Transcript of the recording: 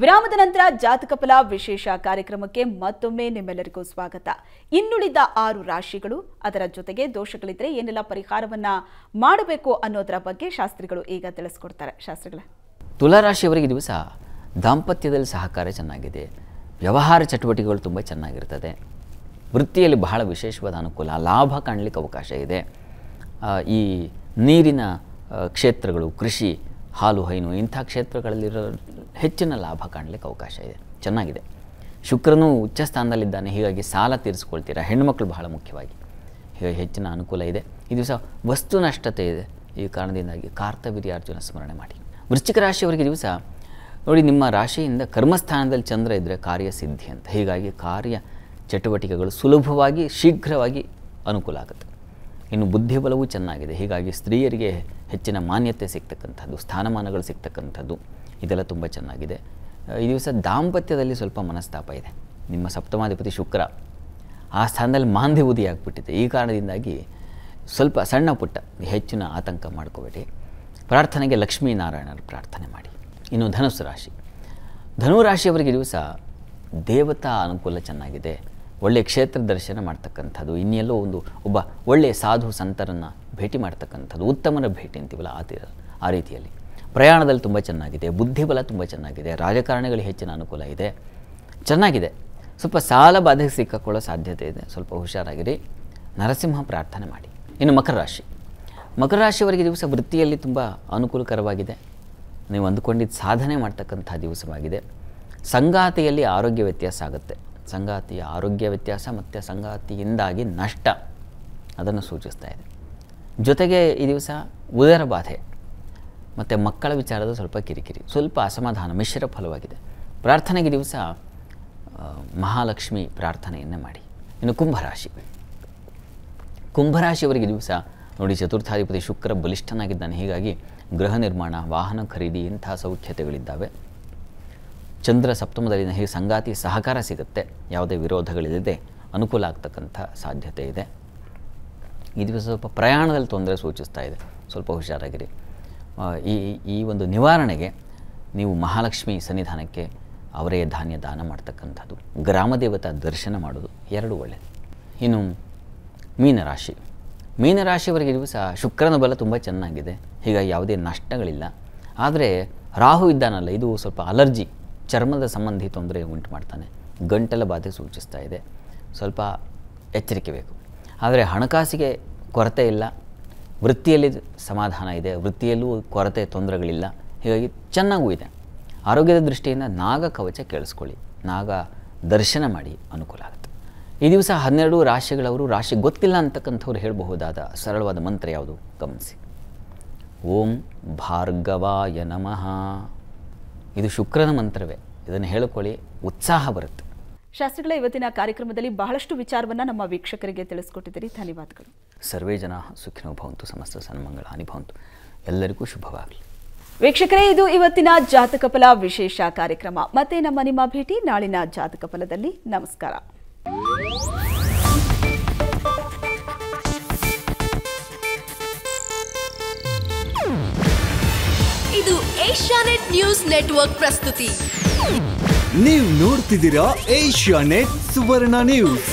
ವಿರಾಮದ ನಂತರ ಜಾತಕ ಫಲ ವಿಶೇಷ ಕಾರ್ಯಕ್ರಮಕ್ಕೆ ಮತ್ತೊಮ್ಮೆ ನಿಮ್ಮೆಲ್ಲರಿಗೂ ಸ್ವಾಗತ. ಇನ್ನುಳಿದ 6 ರಾಶಿಗಳು ಅದರ ಜೊತೆಗೆ ದೋಷಗಳಿದ್ರೆ ಏನೆಲ್ಲ ಪರಿಹಾರವನ್ನ ಮಾಡಬೇಕು ಅನ್ನೋದರ ಬಗ್ಗೆ ಶಾಸ್ತ್ರಿಗಳು ಈಗ ತಿಳಿಸ್ಕೊಡ್ತಾರೆ. ಶಾಸ್ತ್ರಿಗಳೇ, ತುಲಾ ರಾಶಿಯವರಿಗೆ ದಿವಸ ದಾಂಪತ್ಯದಲ್ಲಿ ಸಹಕಾರ ಚೆನ್ನಾಗಿದೆ, ವ್ಯವಹಾರ ಚಟುವಟಿಕೆಗಳು ತುಂಬ ಚೆನ್ನಾಗಿರ್ತದೆ, ವೃತ್ತಿಯಲ್ಲಿ ಬಹಳ ವಿಶೇಷವಾದ ಅನುಕೂಲ, ಲಾಭ ಕಾಣಲಿಕ್ಕೆ ಅವಕಾಶ ಇದೆ. ಈ ನೀರಿನ ಕ್ಷೇತ್ರಗಳು, ಕೃಷಿ, ಹಾಲು ಹೈನು ಇಂಥ ಕ್ಷೇತ್ರಗಳಲ್ಲಿರೋ ಹೆಚ್ಚಿನ ಲಾಭ ಕಾಣಲಿಕ್ಕೆ ಅವಕಾಶ ಇದೆ, ಚೆನ್ನಾಗಿದೆ. ಶುಕ್ರನು ಉಚ್ಚ ಸ್ಥಾನದಲ್ಲಿದ್ದಾನೆ, ಹೀಗಾಗಿ ಸಾಲ ತೀರಿಸ್ಕೊಳ್ತೀರಾ. ಹೆಣ್ಣುಮಕ್ಕಳು ಬಹಳ ಮುಖ್ಯವಾಗಿ ಹೀಗಾಗಿ ಹೆಚ್ಚಿನ ಅನುಕೂಲ ಇದೆ. ಈ ದಿವಸ ವಸ್ತು ನಷ್ಟತೆ ಇದೆ, ಈ ಕಾರಣದಿಂದಾಗಿ ಕಾರ್ತವೀರ್ಯಾರ್ಜುನ ಸ್ಮರಣೆ ಮಾಡಿ. ವೃಶ್ಚಿಕ ರಾಶಿಯವರಿಗೆ ದಿವಸ ನೋಡಿ, ನಿಮ್ಮ ರಾಶಿಯಿಂದ ಕರ್ಮಸ್ಥಾನದಲ್ಲಿ ಚಂದ್ರ ಇದ್ದರೆ ಕಾರ್ಯಸಿದ್ಧಿ ಅಂತ, ಹೀಗಾಗಿ ಕಾರ್ಯ ಚಟುವಟಿಕೆಗಳು ಸುಲಭವಾಗಿ ಶೀಘ್ರವಾಗಿ ಅನುಕೂಲ ಆಗುತ್ತೆ. ಇನ್ನು ಬುದ್ಧಿಬಲವೂ ಚೆನ್ನಾಗಿದೆ, ಹೀಗಾಗಿ ಸ್ತ್ರೀಯರಿಗೆ ಹೆಚ್ಚಿನ ಮಾನ್ಯತೆ ಸಿಗ್ತಕ್ಕಂಥದ್ದು, ಸ್ಥಾನಮಾನಗಳು ಸಿಗ್ತಕ್ಕಂಥದ್ದು ಇದೆಲ್ಲ ತುಂಬ ಚೆನ್ನಾಗಿದೆ. ಈ ದಿವಸ ದಾಂಪತ್ಯದಲ್ಲಿ ಸ್ವಲ್ಪ ಮನಸ್ತಾಪ ಇದೆ. ನಿಮ್ಮ ಸಪ್ತಮಾಧಿಪತಿ ಶುಕ್ರ ಆ ಸ್ಥಾನದಲ್ಲಿ ಮಾಂದ್ಯ ಆಗಿಬಿಟ್ಟಿದೆ, ಈ ಕಾರಣದಿಂದಾಗಿ ಸ್ವಲ್ಪ ಸಣ್ಣ ಪುಟ್ಟ ಹೆಚ್ಚಿನ ಆತಂಕ ಮಾಡ್ಕೋಬೇಡಿ. ಪ್ರಾರ್ಥನೆಗೆ ಲಕ್ಷ್ಮೀನಾರಾಯಣರ ಪ್ರಾರ್ಥನೆ ಮಾಡಿ. ಇನ್ನು ಧನುಸ್ಸು ರಾಶಿ, ಧನುರಾಶಿಯವರಿಗೆ ದಿವಸ ದೇವತಾ ಅನುಕೂಲ ಚೆನ್ನಾಗಿದೆ, ಒಳ್ಳೆಯ ಕ್ಷೇತ್ರ ದರ್ಶನ ಮಾಡ್ತಕ್ಕಂಥದ್ದು, ಇನ್ನೆಲ್ಲೋ ಒಬ್ಬ ಒಳ್ಳೆಯ ಸಾಧು ಸಂತರನ್ನು ಭೇಟಿ ಮಾಡ್ತಕ್ಕಂಥದ್ದು, ಉತ್ತಮರ ಭೇಟಿ ಅಂತೀವಲ್ಲ ಆ ರೀತಿಯಲ್ಲಿ. ಪ್ರಯಾಣದಲ್ಲಿ ತುಂಬ ಚೆನ್ನಾಗಿದೆ, ಬುದ್ಧಿಬಲ ತುಂಬ ಚೆನ್ನಾಗಿದೆ, ರಾಜಕಾರಣಿಗಳಿಗೆ ಹೆಚ್ಚಿನ ಅನುಕೂಲ ಇದೆ, ಚೆನ್ನಾಗಿದೆ. ಸ್ವಲ್ಪ ಸಾಲ ಬಾಧೆಗೆ ಸಿಕ್ಕಾಕೊಳ್ಳೋ ಸಾಧ್ಯತೆ ಇದೆ, ಸ್ವಲ್ಪ ಹುಷಾರಾಗಿರಿ. ನರಸಿಂಹ ಪ್ರಾರ್ಥನೆ ಮಾಡಿ. ಇನ್ನು ಮಕರ ರಾಶಿ, ಮಕರ ರಾಶಿಯವರಿಗೆ ದಿವಸ ವೃತ್ತಿಯಲ್ಲಿ ತುಂಬ ಅನುಕೂಲಕರವಾಗಿದೆ, ನೀವು ಅಂದುಕೊಂಡಿದ್ದು ಸಾಧನೆ ಮಾಡ್ತಕ್ಕಂಥ ದಿವಸವಾಗಿದೆ. ಸಂಗಾತಿಯಲ್ಲಿ ಆರೋಗ್ಯ ವ್ಯತ್ಯಾಸ ಆಗುತ್ತೆ, ಸಂಗಾತಿಯ ಆರೋಗ್ಯ ವ್ಯತ್ಯಾಸ ಮತ್ತು ಸಂಗಾತಿಯಿಂದಾಗಿ ನಷ್ಟ ಅದನ್ನು ಸೂಚಿಸ್ತಾ ಇದೆ. ಜೊತೆಗೆ ಈ ದಿವಸ ಉದರ ಬಾಧೆ ಮತ್ತು ಮಕ್ಕಳ ವಿಚಾರದ ಸ್ವಲ್ಪ ಕಿರಿಕಿರಿ, ಸ್ವಲ್ಪ ಅಸಮಾಧಾನ, ಮಿಶ್ರ ಫಲವಾಗಿದೆ. ಪ್ರಾರ್ಥನೆಗೆ ದಿವಸ ಮಹಾಲಕ್ಷ್ಮಿ ಪ್ರಾರ್ಥನೆಯನ್ನು ಮಾಡಿ. ಇನ್ನು ಕುಂಭರಾಶಿ, ಕುಂಭರಾಶಿಯವರಿಗೆ ದಿವಸ ನೋಡಿ, ಚತುರ್ಥಾಧಿಪತಿ ಶುಕ್ರ ಬಲಿಷ್ಠನಾಗಿದ್ದಾನೆ, ಹೀಗಾಗಿ ಗೃಹ ನಿರ್ಮಾಣ, ವಾಹನ ಖರೀದಿ ಇಂಥ ಸೌಖ್ಯತೆಗಳಿದ್ದಾವೆ. ಚಂದ್ರ ಸಪ್ತಮದಲ್ಲಿನ ಹೀಗೆ ಸಂಗಾತಿ ಸಹಕಾರ ಸಿಗುತ್ತೆ, ಯಾವುದೇ ವಿರೋಧಗಳಿಲ್ಲದೆ ಅನುಕೂಲ ಆಗ್ತಕ್ಕಂಥ ಸಾಧ್ಯತೆ ಇದೆ. ಈ ದಿವಸ ಸ್ವಲ್ಪ ಪ್ರಯಾಣದಲ್ಲಿ ತೊಂದರೆ ಸೂಚಿಸ್ತಾ ಇದೆ, ಸ್ವಲ್ಪ ಹುಷಾರಾಗಿರಿ. ಈ ಒಂದು ನಿವಾರಣೆಗೆ ನೀವು ಮಹಾಲಕ್ಷ್ಮಿ ಸನ್ನಿಧಾನಕ್ಕೆ ಅವರೇ ಧಾನ್ಯ ದಾನ ಮಾಡ್ತಕ್ಕಂಥದ್ದು, ಗ್ರಾಮದೇವತಾ ದರ್ಶನ ಮಾಡೋದು ಎರಡೂ ಒಳ್ಳೆಯದು. ಇನ್ನು ಮೀನರಾಶಿ, ಮೀನರಾಶಿಯವರಿಗೆ ದಿವಸ ಶುಕ್ರನ ಬಲ ತುಂಬ ಚೆನ್ನಾಗಿದೆ, ಹೀಗಾಗಿ ಯಾವುದೇ ನಷ್ಟಗಳಿಲ್ಲ. ಆದರೆ ರಾಹು ಇದ್ದಾನಲ್ಲ, ಇದು ಸ್ವಲ್ಪ ಅಲರ್ಜಿ, ಚರ್ಮದ ಸಂಬಂಧಿ ತೊಂದರೆ ಉಂಟು ಮಾಡ್ತಾನೆ, ಗಂಟಲ ಬಾಧೆ ಸೂಚಿಸ್ತಾ ಇದೆ, ಸ್ವಲ್ಪ ಎಚ್ಚರಿಕೆ ಬೇಕು. ಆದರೆ ಹಣಕಾಸಿಗೆ ಕೊರತೆ ಇಲ್ಲ, ವೃತ್ತಿಯಲ್ಲಿ ಸಮಾಧಾನ ಇದೆ, ವೃತ್ತಿಯಲ್ಲೂ ಕೊರತೆ ತೊಂದರೆಗಳಿಲ್ಲ, ಹೀಗಾಗಿ ಚೆನ್ನಾಗೂ ಇದೆ. ಆರೋಗ್ಯದ ದೃಷ್ಟಿಯಿಂದ ನಾಗ ಕವಚ ಕೇಳಿಸ್ಕೊಳ್ಳಿ, ನಾಗ ದರ್ಶನ ಮಾಡಿ, ಅನುಕೂಲ ಆಗುತ್ತೆ. ಈ ದಿವಸ 12 ರಾಶಿಗಳವರು, ರಾಶಿ ಗೊತ್ತಿಲ್ಲ ಅಂತಕ್ಕಂಥವ್ರು ಹೇಳಬಹುದಾದ ಸರಳವಾದ ಮಂತ್ರ ಯಾವುದು ಗಮನಿಸಿ. ಓಂ ಭಾರ್ಗವಾಯ ನಮಃ, ಇದು ಶುಕ್ರನ ಮಂತ್ರವೇ, ಇದನ್ನು ಹೇಳಿಕೊಳ್ಳಿ, ಉತ್ಸಾಹ ಬರುತ್ತೆ. ಶಾಸ್ತ್ರಿಗಳ ಇವತ್ತಿನ ಕಾರ್ಯಕ್ರಮದಲ್ಲಿ ಬಹಳಷ್ಟು ವಿಚಾರವನ್ನ ನಮ್ಮ ವೀಕ್ಷಕರಿಗೆ ತಿಳಿಸ್ಕೊಟ್ಟಿದ್ದೀರಿ, ಧನ್ಯವಾದಗಳು. ಸರ್ವೇ ಜನ ಸುಖಿನೋ ಭವಂತು, ಸಮಸ್ತ ಸನ್ಮಂಗಳಾನಿ ಭವಂತು, ಎಲ್ಲರಿಗೂ ಶುಭವಾಗಲಿ. ವೀಕ್ಷಕರೇ, ಇದು ಇವತ್ತಿನ ಜಾತಕ ಫಲ ವಿಶೇಷ ಕಾರ್ಯಕ್ರಮ. ಮತ್ತೆ ನಿಮ್ಮ ಭೇಟಿ ನಾಳಿನ ಜಾತಕ ಫಲದಲ್ಲಿ. ನಮಸ್ಕಾರ. ಇದು ಏಷ್ಯಾನೆಟ್ ನ್ಯೂಸ್ ನೆಟ್ವರ್ಕ್ ಪ್ರಸ್ತುತಿ. ನೀವು ನೋಡ್ತಿದ್ದೀರಾ ಏಷ್ಯಾನೆಟ್ ಸುವರ್ಣ ನ್ಯೂಸ್.